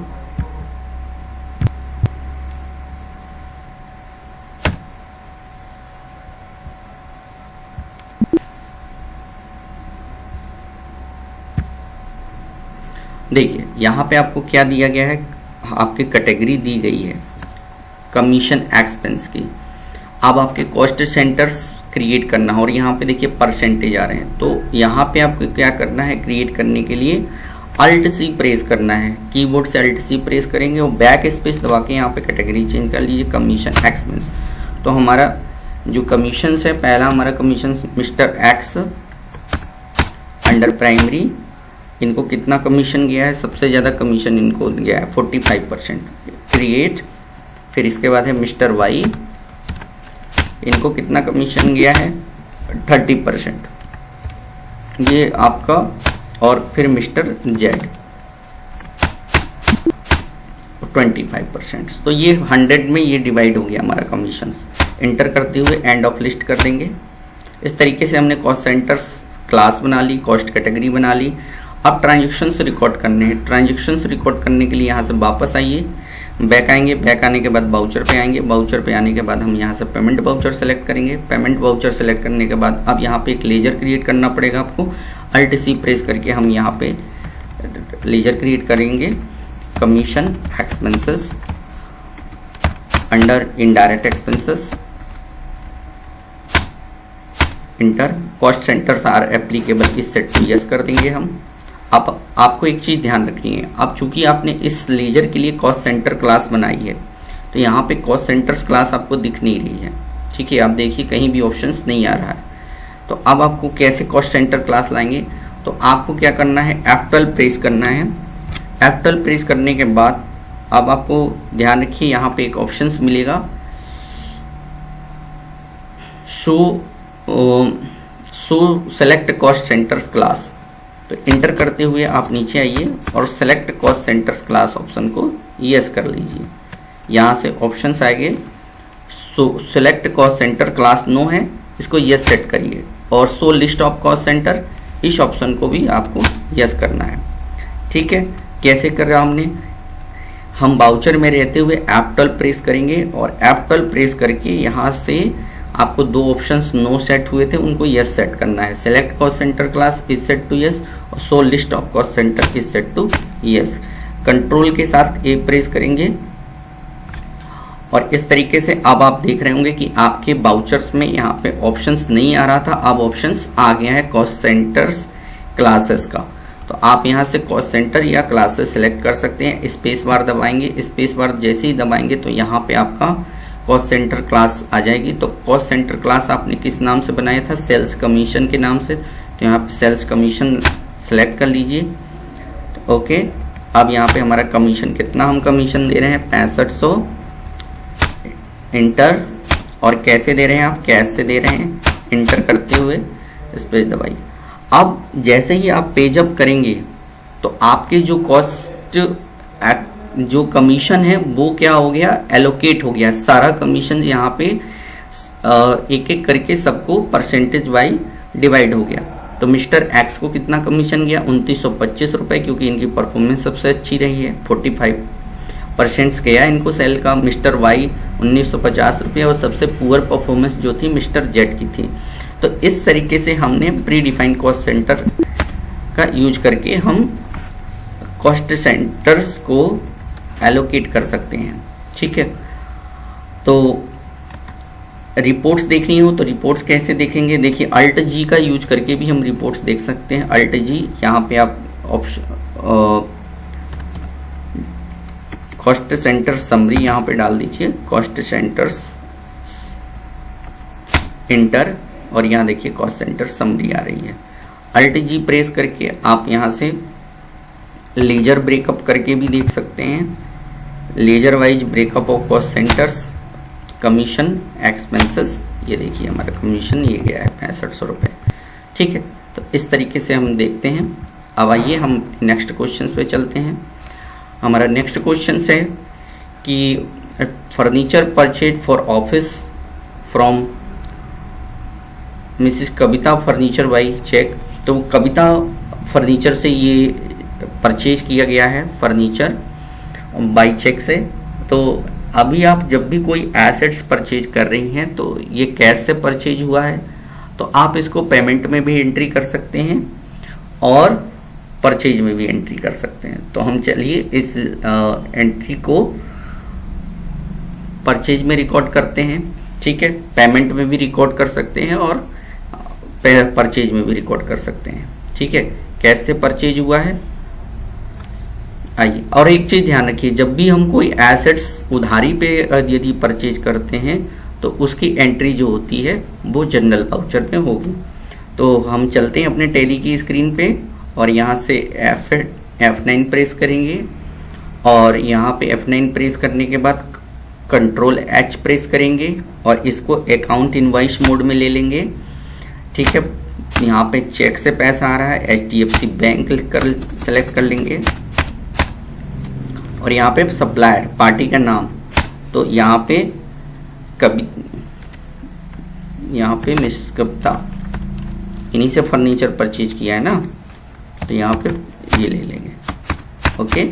देखिए यहाँ पे आपको क्या दिया गया है, आपकी कैटेगरी दी गई है कमीशन एक्सपेंस की। अब आपके कॉस्ट सेंटर्स क्रिएट करना है और यहाँ पे देखिए परसेंटेज आ रहे हैं। तो यहाँ पे आपको क्या करना है, क्रिएट करने के लिए अल्ट सी प्रेस करना है, कीबोर्ड से अल्ट सी प्रेस करेंगे और बैक स्पेस दबा के यहाँ पे कैटेगरी चेंज कर लीजिए कमीशन एक्सपेंस। तो हमारा जो कमीशन है, पहला हमारा commission mister x under primary, इनको कितना कमीशन गया है, सबसे ज़्यादा कमीशन इनको गया है 45%। क्रिएट, फिर इसके बाद है मिस्टर वाई इनको कितना कमीशन गया है 30%, ये आपका, और फिर मिस्टर जेड 25%। तो ये 100 में ये डिवाइड हो गया हमारा कमीशन। इंटर करते हुए एंड ऑफ लिस्ट कर देंगे। इस तरीके से हमने कॉस्ट सेंटर्स क्लास बना ली, कॉस्ट कैटेगरी बना ली। अब ट्रांजेक्शन्स रिकॉर्ड करने हैं। ट्रांजेक्शन्स रिकॉर्ड करने के लिए यहाँ से वापस आइए, बैक आएंगे, बैक आने के बाद वाउचर पे आएंगे, वाउचर पे आने के बाद हम यहाँ से पेमेंट वाउचर सेलेक्ट करेंगे। पेमेंट वाउचर सेलेक्ट करने के बाद अब यहाँ पे एक लेजर क्रिएट करना पड़ेगा आपको। अल्ट सी प्रेस करके हम यहाँ पे लेजर क्रिएट करेंगे। Commission expenses under indirect expenses, enter. Cost centres are applicable, इस सेट टू यस कर देंगे हम। अब आपको एक चीज ध्यान रखनी है, अब चूंकि आपने इस लेजर के लिए कॉस्ट सेंटर क्लास बनाई है तो यहाँ पे कॉस्ट सेंटर्स क्लास आपको दिख नहीं रही है, ठीक है। आप देखिए कहीं भी ऑप्शंस नहीं आ रहा है। तो अब आपको कैसे कॉस्ट सेंटर क्लास लाएंगे, तो आपको क्या करना है, F12 प्रेस करना है। F12 प्रेस करने के बाद अब आपको ध्यान रखिए यहाँ पे एक ऑप्शंस मिलेगा, show select cost centres class. तो इंटर करते हुए आप नीचे आइए और select cost centres class option को यस कर लीजिए। यहाँ से ऑप्शंस आएंगे, select cost centre class no है, इसको यस सेट करिए। और show list of cost centre, इस ऑप्शन को भी आपको यस करना है, ठीक है। कैसे कर रहा हमने, हम वाउचर में रहते हुए F12 प्रेस करेंगे और F12 प्रेस करके यहाँ से आपको दो ऑप्शंस नो सेट हुए थे उनको यस सेट करना है। Select cost centre class is set to yes और show list of cost centre is set to yes. Control के साथ ए प्रेस करेंगे और इस तरीके से अब आप देख रहे होंगे कि आपके वाउचर्स में यहाँ पे ऑप्शंस नहीं आ रहा था, अब ऑप्शंस आ गया है कॉस्ट सेंटर्स क्लासेस का। तो आप यहाँ से कॉस्ट सेंटर या क्लासेस सेलेक्ट कर सकते हैं। स्पेस बार दबाएंगे, स्पेस बार जैसे ही दबाएंगे तो यहाँ पे आपका कॉस्ट सेंटर क्लास आ जाएगी। तो कॉस्ट सेंटर क्लास आपने किस नाम से बनाया था, सेल्स कमीशन के नाम से। तो यहाँ पे सेल्स कमीशन सेलेक्ट कर लीजिए, ओके। अब यहाँ पे हमारा कमीशन कितना हम कमीशन दे रहे हैं, 6500, इंटर। और कैसे दे रहे हैं आप, कैश से दे रहे हैं, इंटर करते हुए स्पेस दबाइए। अब जैसे ही आप पेज अप करेंगे तो आपके जो कॉस्ट जो कमीशन है वो क्या हो गया, एलोकेट हो गया। सारा कमीशन यहाँ पे एक एक करके सबको परसेंटेज वाइज डिवाइड हो गया। तो मिस्टर एक्स को कितना कमीशन गया, 2925 रुपए, क्योंकि इनकी परफॉर्मेंस सबसे अच्छी रही है, 45% गया इनको सेल का। मिस्टर वाई 1950 रुपये और सबसे पुअर परफॉर्मेंस जो थी मिस्टर जेड की थी। तो इस तरीके से हमने प्री डिफाइंड कॉस्ट सेंटर का यूज करके हम कॉस्ट सेंटर्स को एलोकेट कर सकते हैं, ठीक है। तो रिपोर्ट्स देखनी हो तो रिपोर्ट्स कैसे देखेंगे, देखिए अल्ट जी का यूज करके भी हम रिपोर्ट्स देख सकते हैं। अल्ट जी, यहाँ पे आप ऑप्शन कॉस्ट सेंटर समरी यहाँ पे डाल दीजिए, कॉस्ट सेंटर्स, इंटर। और यहाँ देखिए कॉस्ट सेंटर समरी आ रही है। अल्ट जी प्रेस करके आप यहाँ से लेजर ब्रेकअप करके भी देख सकते हैं, ledger wise breakup of cost centres, commission expenses. ये देखिए हमारा कमीशन ये गया है 6500 रुपये, ठीक है। तो इस तरीके से हम देखते हैं। अब आइए हम नेक्स्ट क्वेश्चन पे चलते हैं। हमारा नेक्स्ट क्वेश्चन है कि furniture purchase for office from Mrs Kavita furniture by cheque. तो कविता फर्नीचर से ये परचेज किया गया है फर्नीचर बाई चेक से। तो अभी आप जब भी कोई एसेट्स परचेज कर रही हैं तो ये कैश से परचेज हुआ है, तो आप इसको पेमेंट में भी एंट्री कर सकते हैं और परचेज में भी एंट्री कर सकते हैं। तो हम चलिए इस एंट्री को परचेज में रिकॉर्ड करते हैं, ठीक है। पेमेंट में भी रिकॉर्ड कर सकते हैं और परचेज में भी रिकॉर्ड कर सकते हैं, ठीक है। कैश से परचेज हुआ है। आइए, और एक चीज ध्यान रखिए, जब भी हम कोई एसेट्स उधारी पे यदि परचेज करते हैं तो उसकी एंट्री जो होती है वो जनरल वाउचर में होगी। तो हम चलते हैं अपने टैली की स्क्रीन पे और यहाँ से F9 प्रेस करेंगे और यहाँ पे F9 प्रेस करने के बाद कंट्रोल H प्रेस करेंगे और इसको अकाउंट इनवॉइस मोड में ले लेंगे। ठीक है, यहाँ पे चेक से पैसा आ रहा है, HDFC बैंक सेलेक्ट कर लेंगे और यहाँ पे सप्लायर पार्टी का नाम, तो यहाँ पे मिसेस कविता, इन्हीं से फर्नीचर परचेज किया है ना, तो यहाँ पे ये ले लेंगे। ओके,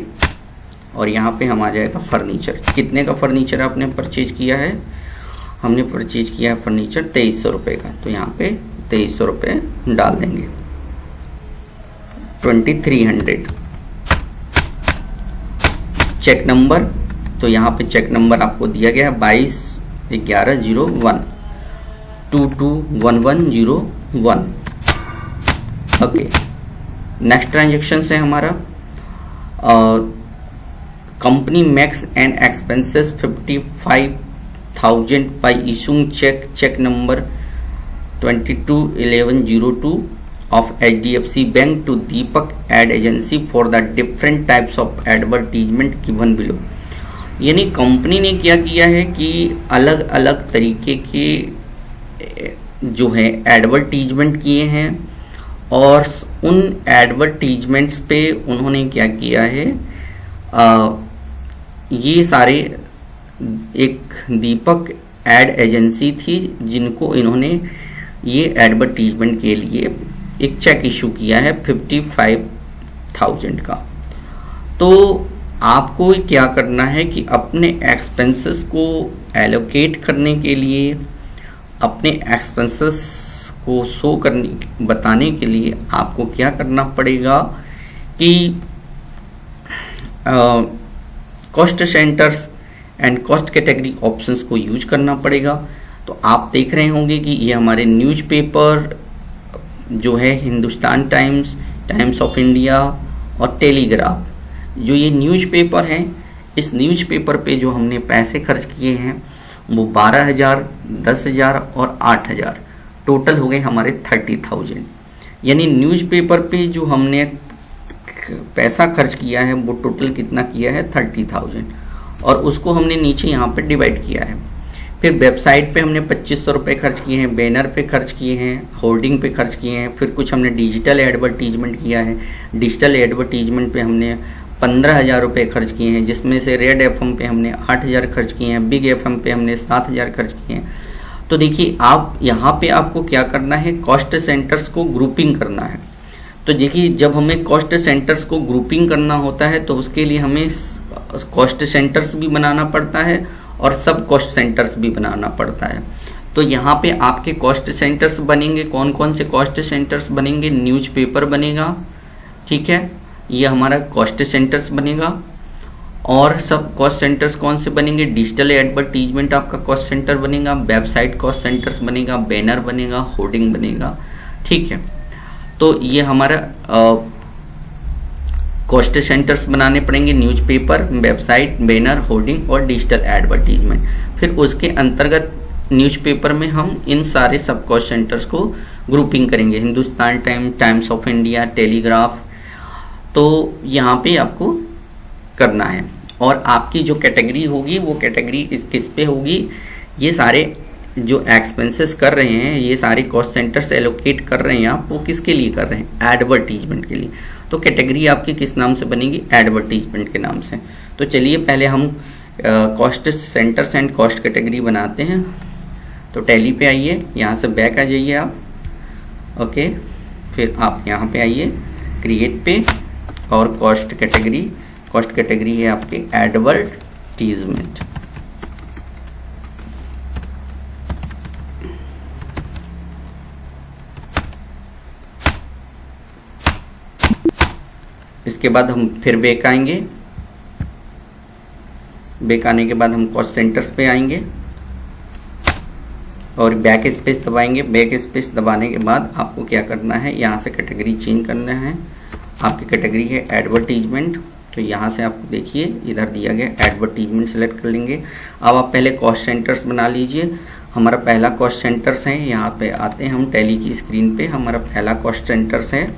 और यहाँ पे हम आ जाएगा फर्नीचर। कितने का फर्नीचर आपने परचेज किया है? हमने परचेज किया है फर्नीचर 2300 रुपये का, तो यहाँ पे 2300 रुपये डाल देंगे। 2300। चेक नंबर, तो यहाँ पे चेक नंबर आपको दिया गया है 221101 221101। ओके, नेक्स्ट ट्रांजेक्शन है हमारा company makes and expenses 55,000 by issuing cheque number 221102 of HDFC Bank to Deepak Ad Agency for the different types of advertisement given below। यानी कंपनी ने क्या किया है कि अलग अलग तरीके के जो है एडवर्टीजमेंट किए हैं और उन एडवर्टीजमेंट्स पे उन्होंने क्या किया है, ये सारे एक दीपक एड एजेंसी थी जिनको इन्होंने ये एडवर्टीजमेंट के लिए एक चेक इशू किया है 55,000 का। तो आपको क्या करना है कि अपने एक्सपेंसेस को एलोकेट करने के लिए, अपने एक्सपेंसेस को शो करने बताने के लिए आपको क्या करना पड़ेगा कि cost centres and cost category options को यूज करना पड़ेगा। तो आप देख रहे होंगे कि ये हमारे न्यूज़पेपर जो है Hindustan times, times of India और टेलीग्राफ, जो ये न्यूज़पेपर हैं, इस न्यूज़पेपर पे जो हमने पैसे खर्च किए हैं वो 12,000, 10,000 और 8,000, टोटल हो गए हमारे 30,000। यानी न्यूज़पेपर पे जो हमने पैसा खर्च किया है वो टोटल कितना किया है 30,000, और उसको हमने नीचे यहाँ पे डिवाइड किया है। फिर वेबसाइट पे हमने 2500 रुपये खर्च किए हैं, बैनर पे खर्च किए हैं, होर्डिंग पे खर्च किए हैं, फिर कुछ हमने डिजिटल एडवर्टीजमेंट किया है। डिजिटल एडवर्टीजमेंट पे हमने 15,000 रुपये खर्च किए हैं, जिसमें से रेड FM पे हमने 8,000 खर्च किए हैं, बिग FM पे हमने 7,000 खर्च किए हैं। तो देखिए आप यहाँ पे आपको क्या करना है, कॉस्ट सेंटर्स को ग्रुपिंग करना है। तो देखिए जब हमें कॉस्ट सेंटर्स को ग्रुपिंग करना होता है तो उसके लिए हमें कॉस्ट सेंटर्स भी बनाना पड़ता है और सब कॉस्ट सेंटर्स भी बनाना पड़ता है। तो यहाँ पे आपके कॉस्ट सेंटर्स बनेंगे, कौन कौन से कॉस्ट सेंटर्स बनेंगे? न्यूज़पेपर बनेगा, ठीक है, ये हमारा कॉस्ट सेंटर्स बनेगा। और सब कॉस्ट सेंटर्स कौन से बनेंगे? डिजिटल एडवर्टीजमेंट आपका कॉस्ट सेंटर बनेगा, वेबसाइट कॉस्ट सेंटर्स बनेगा, बैनर बनेगा, होर्डिंग बनेगा, ठीक है। तो ये हमारा कॉस्ट सेंटर्स बनाने पड़ेंगे, न्यूज़पेपर, वेबसाइट, बैनर, होर्डिंग और डिजिटल एडवर्टीजमेंट। फिर उसके अंतर्गत न्यूज़पेपर में हम इन सारे सब कॉस्ट सेंटर्स को ग्रुपिंग करेंगे, Hindustan time, times of India, telegraph. तो यहाँ पे आपको करना है। और आपकी जो कैटेगरी होगी वो कैटेगरी किस पे होगी? ये सारे जो एक्सपेंसेस कर रहे हैं, ये सारे कॉस्ट सेंटर्स एलोकेट कर रहे हैं आप, वो किसके लिए कर रहे हैं? एडवर्टीजमेंट के लिए। तो कैटेगरी आपकी किस नाम से बनेगी? एडवर्टीजमेंट के नाम से। तो चलिए पहले हम cost centres and cost category बनाते हैं। तो टैली पे आइए, यहाँ से बैक आ जाइए आप, ओके। फिर आप यहाँ पे आइए क्रिएट पे और कॉस्ट कैटेगरी है आपके एडवर्टीजमेंट। इसके बाद हम फिर बैक आएंगे, बैक आने के बाद हम कॉस्ट सेंटर्स पे आएंगे और बैक स्पेस दबाएंगे। बैक स्पेस दबाने के बाद आपको क्या करना है, यहाँ से कैटेगरी चेंज करना है। आपकी कैटेगरी है एडवर्टीजमेंट, तो यहाँ से आपको देखिए इधर दिया गया एडवर्टीजमेंट सेलेक्ट कर लेंगे। अब आप पहले कॉस्ट सेंटर्स बना लीजिए। हमारा पहला कॉस्ट सेंटर्स है, यहाँ पे आते हैं हम टैली की स्क्रीन पे। हमारा पहला कॉस्ट सेंटर्स है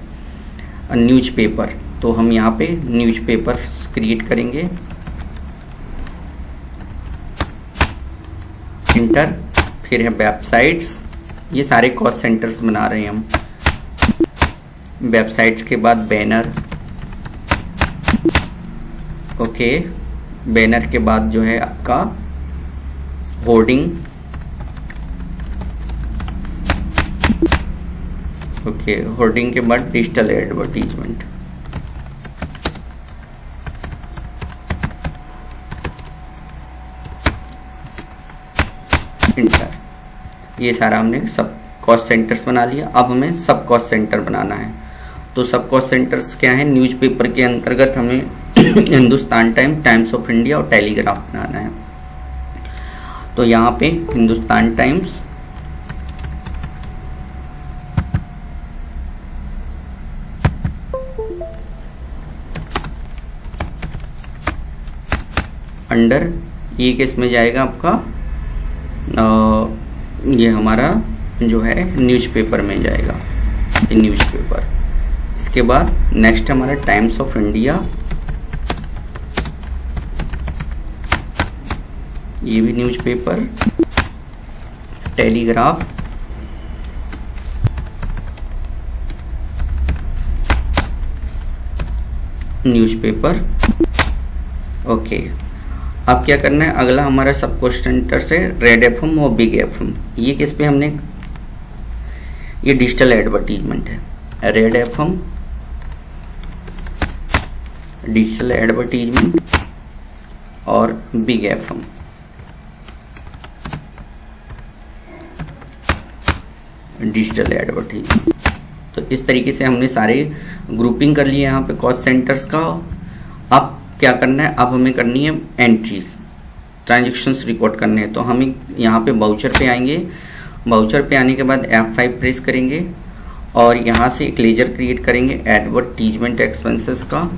न्यूज़पेपर, तो हम यहाँ पे न्यूज़पेपर क्रिएट करेंगे। इंटर, फिर है वेबसाइट्स, ये सारे कॉस्ट सेंटर्स बना रहे हैं हम। वेबसाइट्स के बाद बैनर, ओके, बैनर के बाद जो है आपका होर्डिंग, ओके, होर्डिंग के बाद डिजिटल एडवर्टीजमेंट। इंटर, ये सारा हमने सब कॉस्ट सेंटर्स बना लिया। अब हमें सब कॉस्ट सेंटर बनाना है। तो सब कॉस्ट सेंटर्स क्या है? न्यूज़पेपर के अंतर्गत हमें Hindustan time, times of India और टेलीग्राफ बनाना है। तो यहाँ पे हिंदुस्तान टाइम्स, अंडर ये किस में जाएगा आपका, ये हमारा जो है न्यूज़पेपर में जाएगा, न्यूज़पेपर। इसके बाद नेक्स्ट हमारा टाइम्स ऑफ इंडिया, ये भी न्यूज़पेपर, टेलीग्राफ, न्यूज़पेपर, ओके। अब क्या करना है, अगला हमारा सब कॉस्ट सेंटर से रेड एफएम और बिग एफएम, ये किस पे हमने, ये डिजिटल एडवर्टीजमेंट है, रेड एफएम, डिजिटल एडवर्टीजमेंट और बिग एफएम। Digital advertisement. तो इस तरीके से हमने सारे ग्रुपिंग कर लिए यहाँ पे कॉस्ट सेंटर्स का। अब क्या करना है, अब हमें करनी है एंट्रीज, ट्रांजैक्शंस रिकॉर्ड करने हैं। तो हम यहाँ पे वाउचर पे आएंगे, वाउचर पे आने के बाद F5 प्रेस करेंगे और यहाँ से एक लेजर क्रिएट करेंगे एडवर्टीजमेंट एक्सपेंसेस का।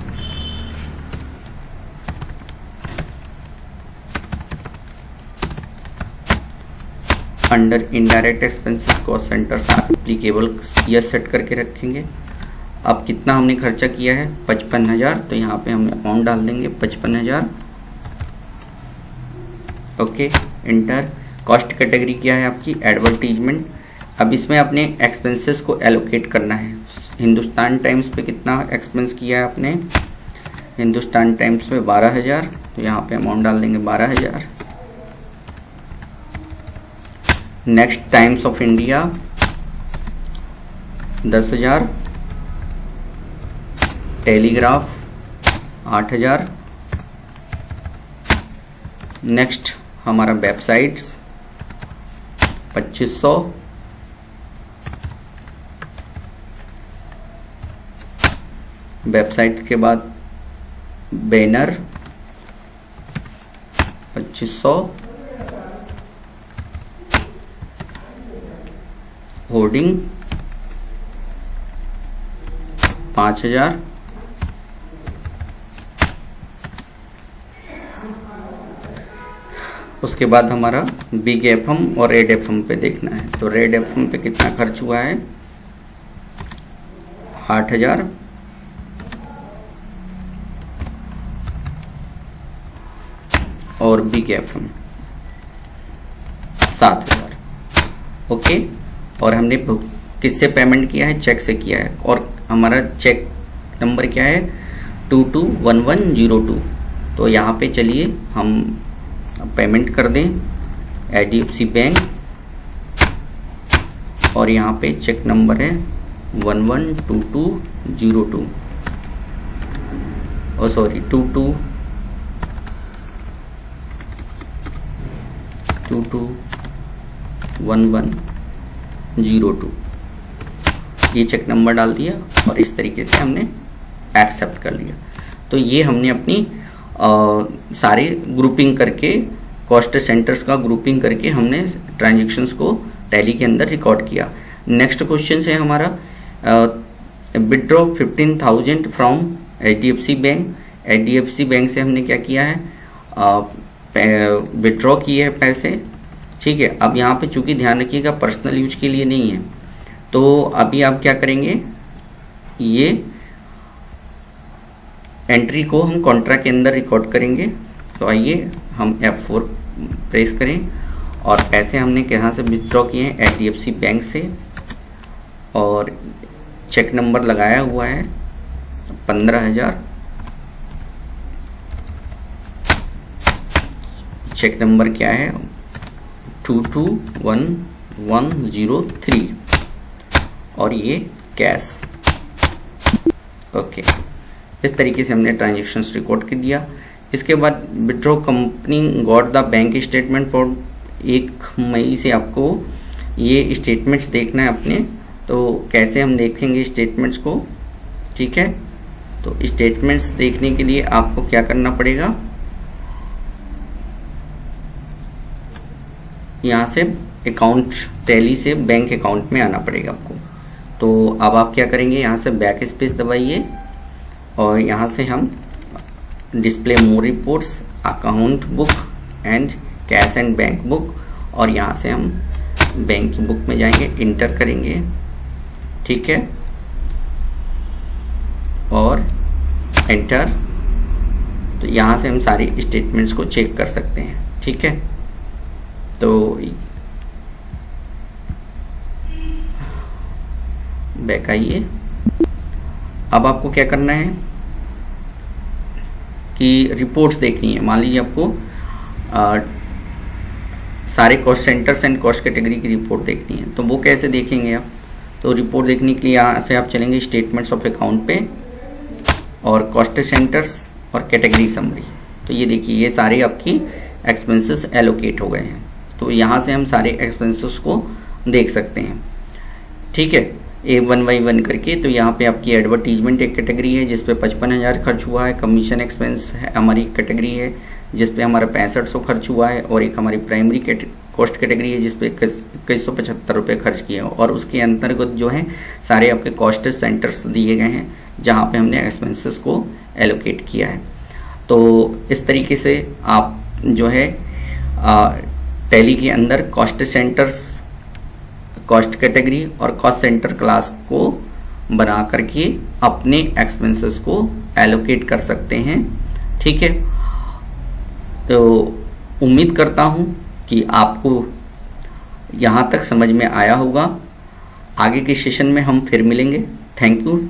Under indirect expenses cost centres applicable यह सेट करके रखेंगे। अब कितना हमने खर्चा किया है, 55,000, तो यहाँ पे हम अमाउंट डाल देंगे 55,000, ओके, इंटर। कॉस्ट कैटेगरी क्या है आपकी, एडवर्टीजमेंट। अब इसमें अपने एक्सपेंसेस को एलोकेट करना है। हिंदुस्तान टाइम्स पे कितना एक्सपेंस किया है आपने, हिंदुस्तान टाइम्स पे 12,000, तो यहाँ पे अमाउंट डाल देंगे 12,000। Next times of India 10,000, telegraph 8,000। Next हमारा वेबसाइट्स 2,500, वेबसाइट के बाद बैनर 2,500, होर्डिंग 5,000, उसके बाद हमारा बिग एफएम और रेड एफएम पे देखना है। तो रेड एफएम पे कितना खर्च हुआ है, 8,000, और बिग एफएम 7,000, ओके। और हमने किससे पेमेंट किया है, चेक से किया है, और हमारा चेक नंबर क्या है 221102। तो यहाँ पे चलिए हम पेमेंट कर दें HDFC बैंक, और यहाँ पे चेक नंबर है 112202, ओ सॉरी 221102, ये चेक नंबर डाल दिया और इस तरीके से हमने एक्सेप्ट कर लिया। तो ये हमने अपनी सारे ग्रुपिंग करके, कॉस्ट सेंटर्स का ग्रुपिंग करके हमने ट्रांजैक्शंस को टैली के अंदर रिकॉर्ड किया। नेक्स्ट क्वेश्चन है हमारा withdraw 15,000 from HDFC bank. HDFC bank से हमने क्या किया है, विड्रॉ किए हैं पैसे, ठीक है। अब यहाँ पे चूंकि ध्यान रखिएगा पर्सनल यूज के लिए नहीं है, तो अभी आप क्या करेंगे, ये एंट्री को हम कॉन्ट्रा के अंदर रिकॉर्ड करेंगे। तो आइए हम F4 प्रेस करें और पैसे हमने कहाँ से विथड्रॉ किए हैं, HDFC बैंक से, और चेक नंबर लगाया हुआ है 15,000। चेक नंबर क्या है 221103 और ये कैश। ओके, इस तरीके से हमने ट्रांजेक्शन्स रिकॉर्ड कर दिया। इसके बाद withdraw company got the bank statement for 1 मई से आपको ये स्टेटमेंट्स देखना है अपने। तो कैसे हम देखेंगे स्टेटमेंट्स को, ठीक है। तो स्टेटमेंट्स देखने के लिए आपको क्या करना पड़ेगा, यहाँ से अकाउंट टैली से बैंक अकाउंट में आना पड़ेगा आपको। तो अब आप क्या करेंगे, यहाँ से बैक स्पेस दबाइए और यहाँ से हम display more reports, account book and cash and bank book, और यहाँ से हम बैंक की बुक में जाएंगे, इंटर करेंगे, ठीक है, और एंटर। तो यहाँ से हम सारी स्टेटमेंट्स को चेक कर सकते हैं, ठीक है। तो बैक आइए। अब आपको क्या करना है कि रिपोर्ट्स देखनी है। मान लीजिए आपको सारे cost centres and cost category की रिपोर्ट देखनी है, तो वो कैसे देखेंगे आप। तो रिपोर्ट देखने के लिए यहाँ से आप चलेंगे स्टेटमेंट्स ऑफ अकाउंट पे और कॉस्ट सेंटर्स और कैटेगरी समरी। तो ये देखिए ये सारे आपकी एक्सपेंसेस एलोकेट हो गए हैं। तो यहाँ से हम सारे एक्सपेंसेस को देख सकते हैं, ठीक है, A1 by 1 करके। तो यहाँ पे आपकी एडवर्टीजमेंट एक कैटेगरी है जिसपे 55,000 खर्च हुआ है। कमीशन एक्सपेंस है हमारी कैटेगरी है जिसपे हमारा 6500 खर्च हुआ है। और एक हमारी प्राइमरी कॉस्ट कैटेगरी है जिसपे 2175 रुपये खर्च किए हैं। और उसके अंतर्गत जो है सारे आपके कॉस्ट सेंटर्स दिए गए हैं जहाँ पे हमने एक्सपेंसेस को एलोकेट किया है। तो इस तरीके से आप जो है टैली के अंदर कॉस्ट सेंटर्स, कॉस्ट कैटेगरी और कॉस्ट सेंटर क्लास को बना करके अपने एक्सपेंसेस को एलोकेट कर सकते हैं, ठीक है। तो उम्मीद करता हूं कि आपको यहां तक समझ में आया होगा। आगे के सेशन में हम फिर मिलेंगे। Thank you.